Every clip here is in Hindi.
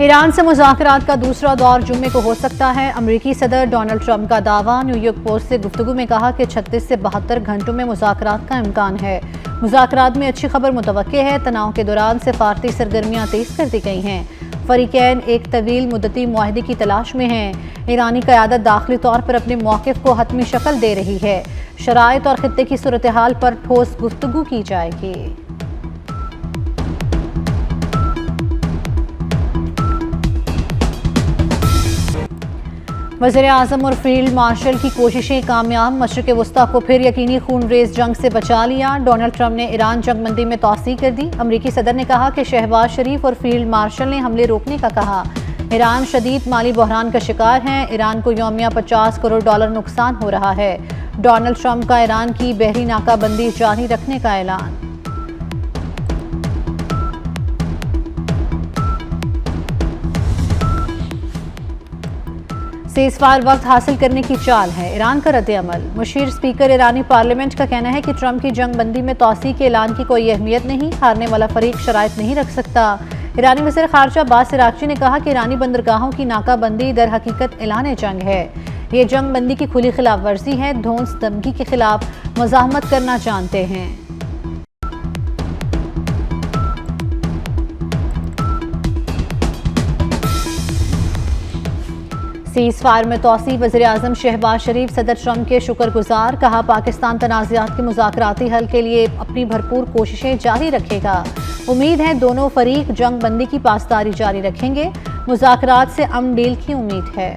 ईरान से मुज़ाकरात का दूसरा दौर जुम्मे को हो सकता है। अमरीकी सदर डोनाल्ड ट्रंप का दावा। न्यूयॉर्क पोस्ट से गुफ्तगू में कहा कि 36 से 72 घंटों में मुज़ाकरात का इम्कान है। मुज़ाकरात में अच्छी खबर मुतवक्के है। तनाव के दौरान सिफारती सरगर्मियाँ तेज़ कर दी गई हैं। फ़रीक़ैन एक तवील मुद्दती मुआहदे की तलाश में हैं। ईरानी क़यादत दाखिली तौर पर अपने मौक़िफ़ को हतमी शक्ल दे रही है। शराइत और ख़ित्ते की सूरत हाल पर ठोस गुफ्तगू की जाएगी। वज़ीर-ए-आज़म और फील्ड मार्शल की कोशिशें कामयाब। मशरिक़ वस्ता को फिर यकीनी खून रेज़ जंग से बचा लिया। डोनाल्ड ट्रंप ने ईरान जंगबंदी में तौसीक़ कर दी। अमरीकी सदर ने कहा कि शहबाज शरीफ और फील्ड मार्शल ने हमले रोकने का कहा। ईरान शदीद माली बहरान का शिकार है। ईरान को यौमिया $50 करोड़ नुकसान हो रहा है। डोनाल्ड ट्रंप का ईरान की बहरी नाकाबंदी जारी रखने का ऐलान। सीज़फायर वक्त हासिल करने की चाल है। ईरान का रद्द-ए-अमल। मुशीर स्पीकर ईरानी पार्लियामेंट का कहना है कि ट्रंप की जंगबंदी में तौसीक़ के ऐलान की कोई अहमियत नहीं। हारने वाला फरीक शराइत नहीं रख सकता। ईरानी वज़ीर ख़ारजा अब्बास अराग़ची ने कहा कि ईरानी बंदरगाहों की नाकाबंदी दर हकीकत ऐलान जंग है। ये जंगबंदी की खुली खिलाफ वर्जी है। धौंस धमकी के खिलाफ मज़ाहमत करना जानते हैं। सीज़ फायर में तौसी। वज़ीर-ए-आज़म शहबाज शरीफ सदर ट्रंप के शुक्रगुजार। कहा पाकिस्तान तनाज़ात के मुज़ाकराती हल के लिए अपनी भरपूर कोशिशें जारी रखेगा। उम्मीद है दोनों फरीक जंग बंदी की पासदारी जारी रखेंगे। मुज़ाकरात से अमन डील की उम्मीद है।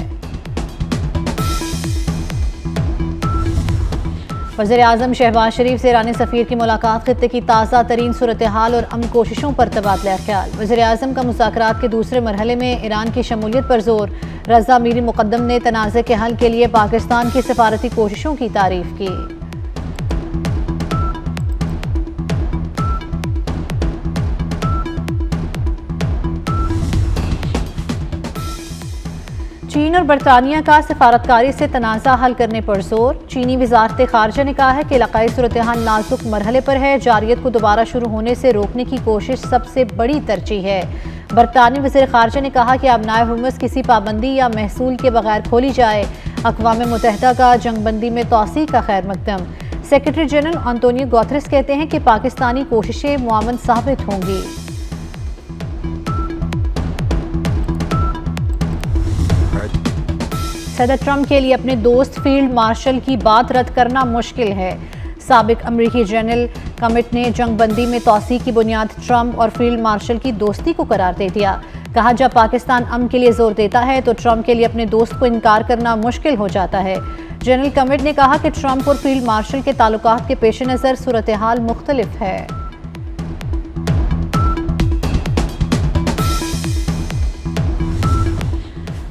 वज़ीर-ए-आज़म शहबाज शरीफ से ईरानी सफ़ीर की मुलाकात। ख़ित्ते की ताज़ा तरीन सूरत हाल और अमन कोशिशों पर तबादला ख्याल। वज़ीर-ए-आज़म का मुज़ाकरात के दूसरे मरहले में ईरान की शमूलियत पर जोर। रज़ा मीरी मुक़द्दम ने तनाज़े के हल के लिए पाकिस्तान की सिफारती कोशिशों की तारीफ़ की। चीन और बरतानिया का सिफारतकारी से तनाज़ा हल करने पर जोर। चीनी वज़ारत ख़ारजा ने कहा है कि इलाक़ाई सूरत हाल नाजुक मरहले पर है। जारियत को दोबारा शुरू होने से रोकने की कोशिश सबसे बड़ी तरजीह है। बरतानी वज़ीर ख़ारजा ने कहा कि अबनाए हुर्मुज़ किसी पाबंदी या महसूल के बगैर खोली जाए। अक़वाम मुत्तहिदा का जंगबंदी में तौसीक़ का खैर मकदम। सेक्रेटरी जनरल अंतोनियो गुतेरेस कहते हैं कि पाकिस्तानी कोशिशें मुआवन साबित होंगी। सदर ट्रंप के लिए अपने दोस्त फील्ड मार्शल की बात रद्द करना मुश्किल है। साबिक अमरीकी जनरल कमिट ने जंगबंदी में तौसीक़ की बुनियाद ट्रंप और फील्ड मार्शल की दोस्ती को करार दे दिया। कहा जब पाकिस्तान अमन के लिए जोर देता है तो ट्रंप के लिए अपने दोस्त को इनकार करना मुश्किल हो जाता है। जनरल कमिट ने कहा कि ट्रंप और फील्ड मार्शल के ताल्लुकात के पेश नज़र सूरत हाल मुख्तलिफ है।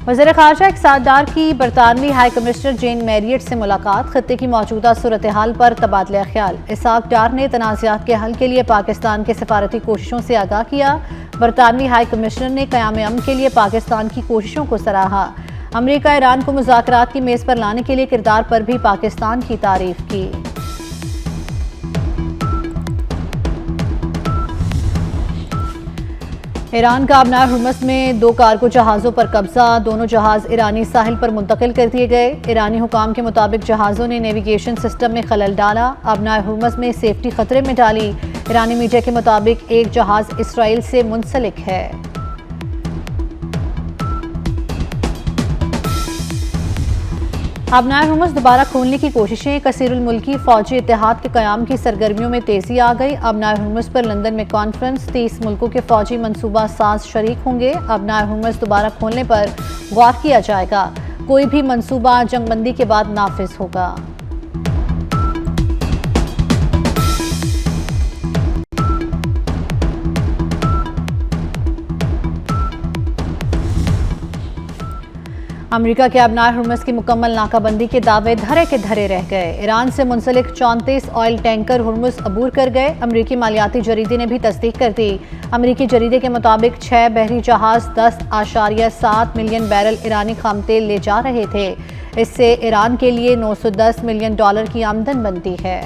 वज़ीर ख़ारजा इक़्तिसादार की बरतानवी हाई कमिश्नर जेन मैरियट से मुलाकात। ख़ित्ते की मौजूदा सूरत हाल पर तबादला ख्याल। इसाक डार ने तनाज़ात के हल के लिए पाकिस्तान के सिफारती कोशिशों से आगाह किया। बरतानवी हाई कमिश्नर ने क़याम अमन के लिए पाकिस्तान की कोशिशों को सराहा। अमरीका ईरान को मुज़ाकरात की मेज़ पर लाने के लिए किरदार पर भी पाकिस्तान की तारीफ़ की। ईरान का अबनाए हुर्मुज़ में 2 कार्गो जहाज़ों पर कब्जा। दोनों जहाज़ ईरानी साहिल पर मुंतकिल कर दिए गए। ईरानी हुकाम के मुताबिक जहाज़ों ने नेविगेशन सिस्टम में खलल डाला। अबनाए हुर्मुज़ में सेफ्टी खतरे में डाली। ईरानी मीडिया के मुताबिक एक जहाज़ इसराइल से मुंसलिक है। अबनाए हुर्मुज़ दोबारा खोलने की कोशिशें। कसीरुल मुल्की फ़ौजी इत्तेहाद के क़याम की सरगर्मियों में तेज़ी आ गई। अबनाए हुर्मुज़ पर लंदन में कॉन्फ्रेंस। 30 मुल्कों के फ़ौजी मनसूबा साज शरीक होंगे। अबनाए हुर्मुज़ दोबारा खोलने पर गौर किया जाएगा। कोई भी मनसूबा जंगबंदी के बाद नाफिज होगा। अमेरिका के अबनाए हुर्मुज़ की मुकम्मल नाकाबंदी के दावे धरे के धरे रह गए। ईरान से मुंसलिक 34 ऑयल टैंकर हुर्मुज़ अबूर कर गए। अमरीकी मालियाती जरीदे ने भी तस्दीक कर दी। अमरीकी जरीदे के मुताबिक 6 बहरी जहाज़ 10.7 मिलियन बैरल ईरानी खाम तेल ले जा रहे थे। इससे ईरान के लिए $910 मिलियन की आमदन बनती है।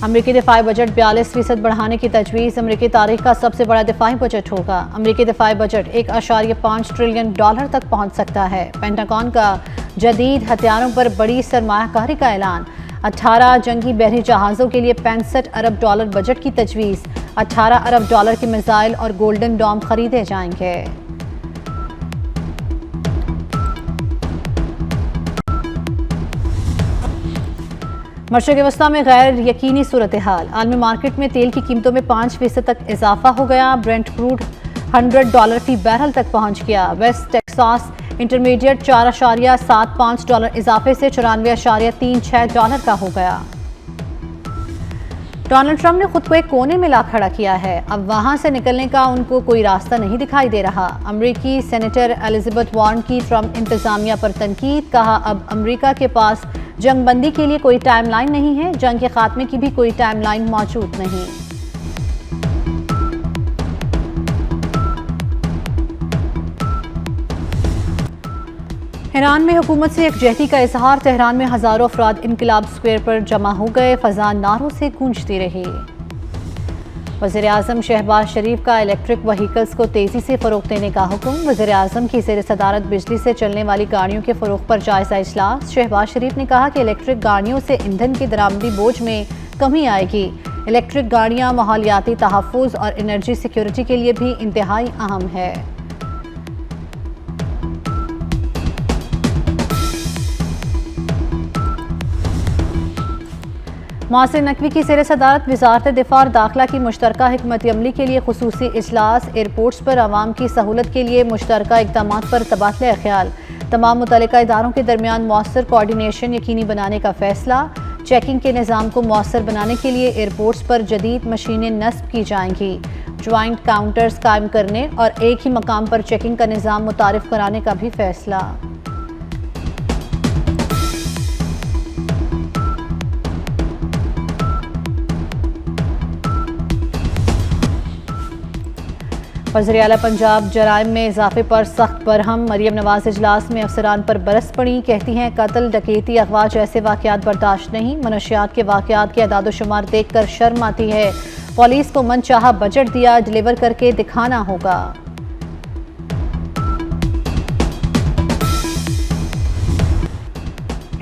अमरीकी दिफाई बजट 42% बढ़ाने की तजवीज़। अमरीकी तारीख का सबसे बड़ा दिफाई बजट होगा। अमरीकी दिफाई बजट $1.5 ट्रिलियन तक पहुंच सकता है। पेंटागन का जदीद हथियारों पर बड़ी सरमायाकारी का ऐलान। 18 जंगी बहरी जहाज़ों के लिए $65 अरब बजट की तजवीज़। $18 अरब के मिसाइल और गोल्डन डॉम खरीदे जाएंगे। मशरक़ वस्ता में गैर यकीनी सूरत हाल। आलमी मार्केट में तेल की कीमतों में 5% तक इजाफा हो गया। ब्रेंट क्रूड $100 फी बैरल तक पहुंच गया। वेस्ट टेक्सास इंटरमीडिएट $4.75 इजाफे से $94.36 का हो गया। डोनाल्ड ट्रंप ने खुद को एक कोने में ला खड़ा किया है। अब वहां से निकलने का उनको कोई रास्ता नहीं दिखाई दे रहा। अमरीकी सेनेटर एलिजाबेथ वार्न की ट्रंप इंतजामिया पर तनकीद। कहा, अब अमरीका के पास जंगबंदी के लिए कोई टाइमलाइन नहीं है। जंग के खात्मे की भी कोई टाइमलाइन मौजूद नहीं। ईरान में हुकूमत से यकजहती का इजहार। तेहरान में हजारों अफराद इनकलाब स्क्वायर पर जमा हो गए। फजा नारों से गूंजती रही। वज़ीर आज़म शहबाज शरीफ का इलेक्ट्रिक व्हीकल्स को तेजी से फरोग़ देने का हुक्म। वज़ीर आज़म की ज़ेर सदारत बिजली से चलने वाली गाड़ियों के फरोग़ पर जायज़ा इजलास। शहबाज शरीफ ने कहा कि इलेक्ट्रिक गाड़ियों से ईंधन की दरामदी बोझ में कमी आएगी। इलेक्ट्रिक गाड़ियाँ माहौलियाती तहफ़्फ़ुज़ और एनर्जी सिक्योरिटी के लिए भी इंतहाई अहम है। मोहसिन नकवी की ज़ेर सदारत वज़ारत दिफ़ा और दाखिला की मुश्तरका हिकमत अमली के लिए खुसूसी इजलास। एयरपोर्ट्स पर आवाम की सहूलत के लिए मुश्तरका इक़दामात पर तबादला ख्याल। तमाम मुतल्लिका इदारों के दरमियान मौसर कोऑर्डिनेशन यकीनी बनाने का फैसला। चेकिंग के निज़ाम को मौसर बनाने के लिए एयरपोर्ट्स पर जदीद मशीनें नस्ब की जाएंगी। ज्वाइंट काउंटर्स कायम करने और एक ही मकाम पर चेकिंग का निज़ाम मुतारिफ कराने का भी फैसला। वज़ीर आला पंजाब जराइम में इजाफे पर सख्त बरहम। मरियम नवाज इजलास में अफसरान पर बरस पड़ी। कहती हैं, कत्ल, डकैती, अगवा जैसे वाक़यात बर्दाश्त नहीं। मनशियात के वाक़यात की अदाद-ओ-शुमार देख कर शर्म आती है। पुलिस को मनचाहा बजट दिया, डिलीवर करके दिखाना होगा।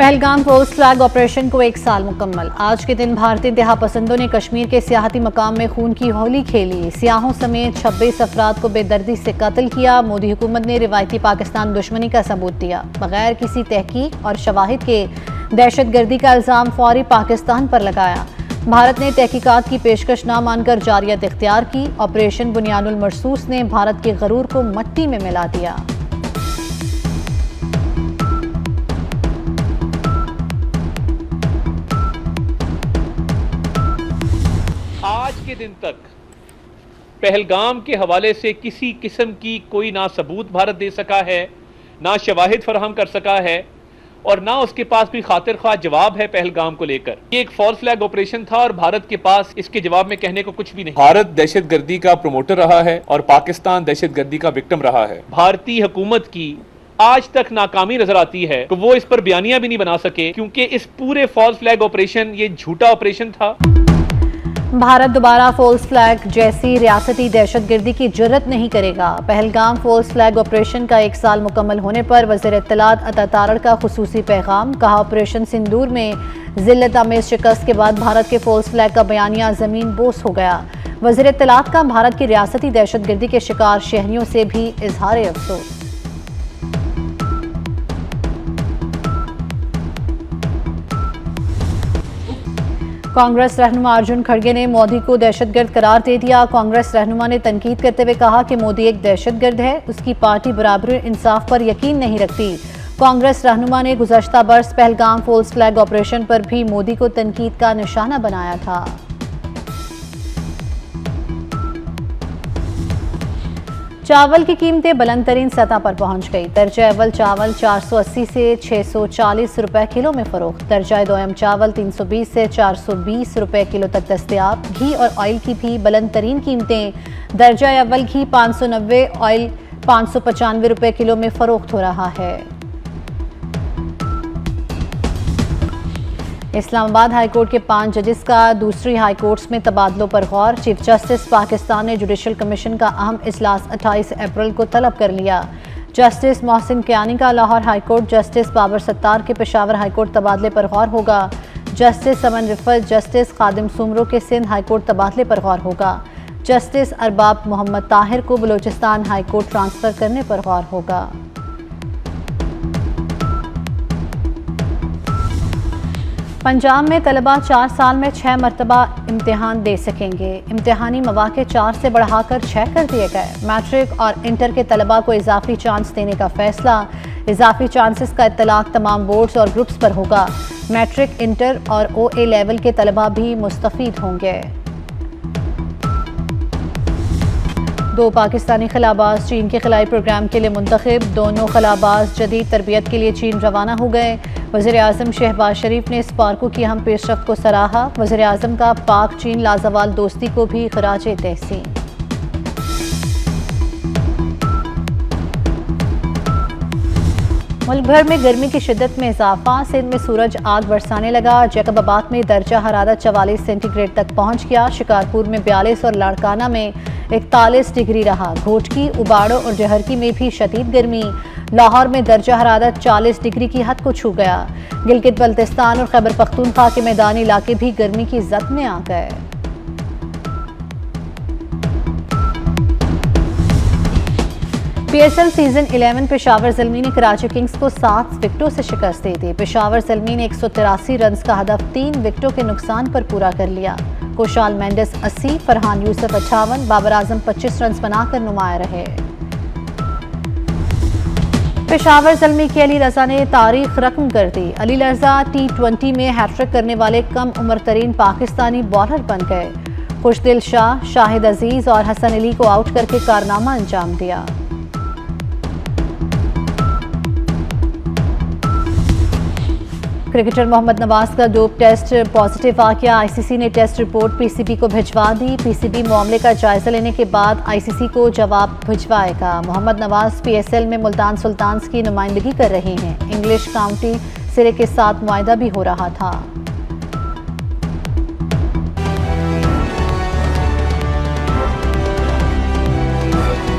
पहलगाम फॉल्स फ्लैग ऑपरेशन को 1 साल मुकम्मल। आज के दिन भारतीय इंतहा पसंदों ने कश्मीर के सियाहती मकाम में खून की होली खेली। सियाहों समेत 26 अफराद को बेदर्दी से कत्ल किया। मोदी हुकूमत ने रिवायती पाकिस्तान दुश्मनी का सबूत दिया। बगैर किसी तहकीक और शवाहिद के दहशतगर्दी का इल्ज़ाम फौरी पाकिस्तान पर लगाया। भारत ने तहकीकात की पेशकश न मानकर जारियत इख्तियार की। ऑपरेशन बुनियानुल मरसूस ने भारत के गरूर को मट्टी में मिला दिया। आज के दिन तक पहलगाम के हवाले से किसी किस्म की कोई ना सबूत भारत दे सका है, ना शवाहिद फराहम कर सका है और ना उसके पास कोई खातिर ख्वाह जवाब है पहलगाम को लेकर। ये एक फॉल्स फ्लैग ऑपरेशन था और भारत के पास इसके जवाब में कहने को कुछ भी नहीं। भारत दहशतगर्दी का प्रमोटर रहा है और पाकिस्तान दहशतगर्दी का विक्टिम रहा है। भारतीय हुकूमत की आज तक नाकामी नजर आती है तो वो इस पर बयानियां भी नहीं बना सके, क्योंकि इस पूरे फॉल्स फ्लैग ऑपरेशन ये झूठा ऑपरेशन था। भारत दोबारा फॉल्स फ्लैग जैसी रियासती दहशतगर्दी की जुर्रत नहीं करेगा। पहलगाम फॉल्स फ्लैग ऑपरेशन का 1 साल मुकम्मल होने पर वज़ीर इत्तलात अता तारड़ का खुसूसी पैगाम। कहा, ऑपरेशन सिंदूर में जिल्लत आमेज शिकस्त के बाद भारत के फॉल्स फ्लैग का बयानिया ज़मीन बोस हो गया। वज़ीर इत्तलात का भारत की रियासती दहशतगर्दी के शिकार शहरियों से भी इजहार अफसोस। कांग्रेस रहनुमा अर्जुन खड़गे ने मोदी को दहशतगर्द करार दे दिया। कांग्रेस रहनुमा ने तनकीद करते हुए कहा कि मोदी एक दहशतगर्द है, उसकी पार्टी बराबरी इंसाफ पर यकीन नहीं रखती। कांग्रेस रहनुमा ने गुज़श्ता बरस पहलगाम फॉल्स फ्लैग ऑपरेशन पर भी मोदी को तनकीद का निशाना बनाया था। चावल की कीमतें बुलंद तरीन सतह पर पहुंच गई। दर्जा अव्वल चावल 480 से 640 रुपए किलो में फरोख्त। दर्जा दोयम चावल 320 से 420 रुपए किलो तक दस्तयाब। घी और ऑयल की भी बुलंद तरीन कीमतें। दर्जा अव्वल घी 590, ऑयल 595 रुपए किलो में फरोख्त हो रहा है। इस्लामाबाद हाईकोर्ट के 5 जजेस का दूसरी हाईकोर्ट्स में तबादलों पर गौर। चीफ जस्टिस पाकिस्तान ने जुडिशल कमीशन का अहम इजलास 28 अप्रैल को तलब कर लिया। जस्टिस मोहसिन कियानी का लाहौर हाईकोर्ट, जस्टिस बाबर सत्तार के पेशावर हाईकोर्ट तबादले पर गौर होगा। जस्टिस समन रिफत, जस्टिस खादिम सुमरो के सिंध हाईकोर्ट तबादले पर गौर होगा। जस्टिस अरबाब मोहम्मद ताहिर को बलूचिस्तान हाईकोर्ट ट्रांसफर करने पर गौर होगा। पंजाब में तलबा 4 साल में 6 मरतबा इम्तिहान दे सकेंगे। इम्तिहानी मौक़े 4 से बढ़ाकर 6 कर दिए गए। मैट्रिक और इंटर के तलबा को इजाफी चांस देने का फैसला। इजाफी चांसेस का इत्तलाक तमाम बोर्ड्स और ग्रुप्स पर होगा। मैट्रिक, इंटर और OA लेवल के तलबा भी मुस्तफ़ीद होंगे। 2 पाकिस्तानी खलाबाज चीन के खलाई प्रोग्राम के लिए मुंतखब। दोनों खलाबाज जदीद तरबियत के लिए चीन रवाना हो गए। वज़ीर-ए-आज़म शहबाज शरीफ ने स्पार्को की अहम पेशरफ्त को सराहा। वज़ीर-ए-आज़म का पाक चीन लाजवाल दोस्ती को भी खराजे तहसीन। मुल्क भर में गर्मी की शिद्दत में इजाफा। सिंध में सूरज आग बरसाने लगा। जैकबाबाद में दर्जा हरारत 44 सेंटीग्रेड तक पहुंच गया। शिकारपुर में 42 और लाड़काना में 41 डिग्री रहा। घोटकी, उबाड़ो और जहरकी में भी शदीद गर्मी। लाहौर में दर्जा हरारत 40 डिग्री की हद को छू गया। गिलगित बल्तिस्तान और खैबर पख्तूनख्वा के मैदानी इलाके भी गर्मी की जद में आ गए। PSL सीजन 11 पेशावर ज़ल्मी ने कराची किंग्स को 7 विकेटों से शिकस्त दे दी। पेशावर ज़ल्मी ने 183 रन का हदफ 3 विकेटों के नुकसान पर पूरा कर लिया। खुशाल मेंडिस 80, फरहान यूसुफ 58, बाबर आजम 25 रन बनाकर नुमाया रहे। पेशावर ज़ल्मी के अली रजा ने तारीख रकम कर दी। अली रजा T20 में हैट्रिक करने वाले कम उम्र तरीन पाकिस्तानी बॉलर बन गए। खुशदिल शाह, शाहिद अजीज और हसन अली को आउट करके कारनामा अंजाम दिया। क्रिकेटर मोहम्मद नवाज का डोप टेस्ट पॉजिटिव आ गया। ICC ने टेस्ट रिपोर्ट PCB को भिजवा दी। PCB मामले का जायजा लेने के बाद ICC को जवाब भिजवाएगा। मोहम्मद नवाज PSL में मुल्तान सुल्तान्स की नुमाइंदगी कर रहे हैं। इंग्लिश काउंटी सिरे के साथ मुआहदा भी हो रहा था।